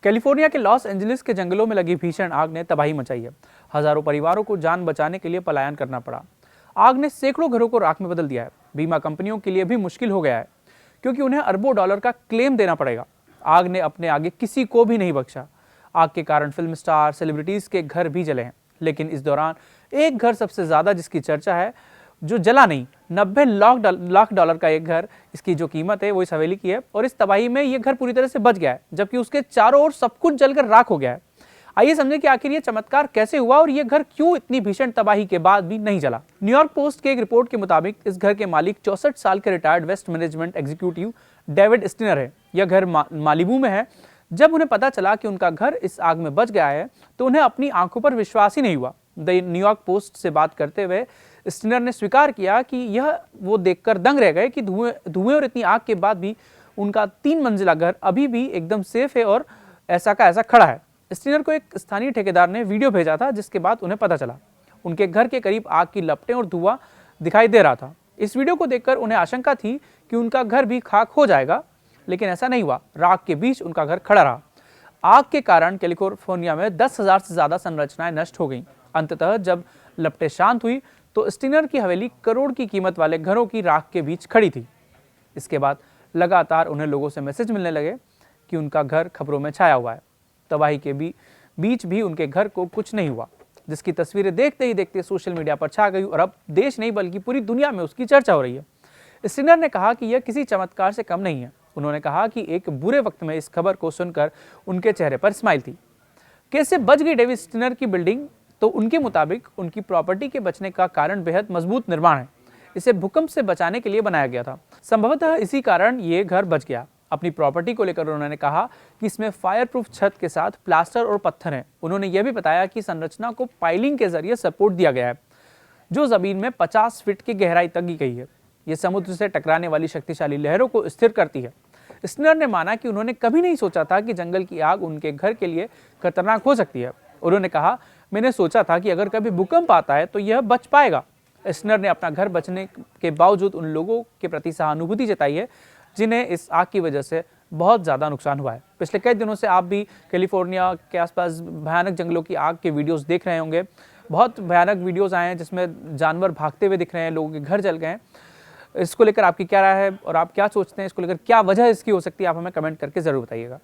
California के Los Angeles के जंगलों में लगी भीषण आग ने तबाही मचाई है। हजारों परिवारों को जान बचाने के लिए पलायन करना पड़ा। आग ने सैकड़ों घरों को राख में बदल दिया है। बीमा कंपनियों के लिए भी मुश्किल हो गया है, क्योंकि उन्हें अरबों डॉलर का क्लेम देना पड़ेगा। आग ने अपने आगे किसी को भी नहीं बख्शा। आग के कारण फिल्म स्टार, सेलिब्रिटीज के घर भी जले हैं, लेकिन इस दौरान एक घर सबसे ज्यादा जिसकी चर्चा है, जो जला नहीं। 90 लाख डॉलर का एक घर, इसकी जो कीमत है वो इस हवेली की है, और इस तबाही में ये घर पूरी तरह से बच गया है, जबकि उसके चारों ओर सब कुछ जलकर राख हो गया है। आइए समझें कि आखिर ये चमत्कार कैसे हुआ और ये घर क्यों इतनी भीषण तबाही के बाद भी नहीं जला। न्यूयॉर्क पोस्ट के एक रिपोर्ट के मुताबिक इस घर के मालिक 64 साल के retired waste management executive David Steiner है। यह घर मालिबू में है। जब उन्हें पता चला कि उनका घर इस आग में बच गया है, तो उन्हें अपनी आंखों पर विश्वास ही नहीं हुआ। द न्यूयॉर्क पोस्ट से बात करते हुए स्टिनर ने स्वीकार किया कि यह वो देखकर दंग रह गए कि धुएं और इतनी आग के बाद भी उनका 3 मंजिला घर अभी भी एकदम सेफ है और ऐसा का ऐसा खड़ा है। स्टिनर को एक स्थानीय ठेकेदार ने वीडियो भेजा था, जिसके बाद उन्हें पता चला उनके घर के करीब आग की लपटें और धुआं दिखाई दे रहा था। इस वीडियो को देखकर उन्हें आशंका थी कि उनका घर भी खाक हो जाएगा, लेकिन ऐसा नहीं हुआ। राख के बीच उनका घर खड़ा रहा। आग के कारण कैलिफोर्निया में 10,000 से ज्यादा संरचनाएं नष्ट हो गईं। अंततः जब लपटें शांत हुई तो स्टिनर की हवेली करोड़ की कीमत वाले घरों की राख के बीच खड़ी थी। इसके बाद लगातार उन्हें लोगों से मैसेज मिलने लगे कि उनका घर खबरों में छाया हुआ है। तबाही के बीच भी उनके घर को कुछ नहीं हुआ, जिसकी तस्वीरें देखते ही देखते सोशल मीडिया पर छा गई और अब देश नहीं बल्कि पूरी दुनिया में उसकी चर्चा हो रही है। स्टिनर ने कहा कि यह किसी चमत्कार से कम नहीं है। उन्होंने कहा कि एक बुरे वक्त में इस खबर को सुनकर उनके चेहरे पर स्माइल थी। कैसे बच गई डेविड स्टिनर की बिल्डिंग? तो उनके मुताबिक उनकी प्रॉपर्टी के बचने का कारण बेहद मजबूत निर्माण है। इसे भूकंप से बचाने के लिए बनाया गया था। संभवतः इसी कारण ये घर बच गया। अपनी प्रॉपर्टी को लेकर उन्होंने कहा कि इसमें फायर प्रूफ छत के साथ प्लास्टर और पत्थर हैं। उन्होंने यह भी बताया कि संरचना को पाइलिंग के जरिए सपोर्ट दिया गया है, जो जमीन में 50 फीट की गहराई तक की गई है। यह समुद्र से टकराने वाली शक्तिशाली लहरों को स्थिर करती है। स्टिनर ने माना कि उन्होंने कभी नहीं सोचा था कि जंगल की आग उनके घर के लिए खतरनाक हो सकती है। उन्होंने कहा, मैंने सोचा था कि अगर कभी भूकंप आता है तो यह बच पाएगा। स्टिनर ने अपना घर बचने के बावजूद उन लोगों के प्रति सहानुभूति जताई है जिन्हें इस आग की वजह से बहुत ज़्यादा नुकसान हुआ है। पिछले कई दिनों से आप भी कैलिफोर्निया के आसपास भयानक जंगलों की आग के वीडियोस देख रहे होंगे। बहुत भयानक वीडियोस आए हैं जिसमें जानवर भागते हुए दिख रहे हैं, लोगों के घर जल गए हैं। इसको लेकर आपकी क्या राय है और आप क्या सोचते हैं? इसको लेकर क्या वजह इसकी हो सकती है? आप हमें कमेंट करके ज़रूर बताइएगा।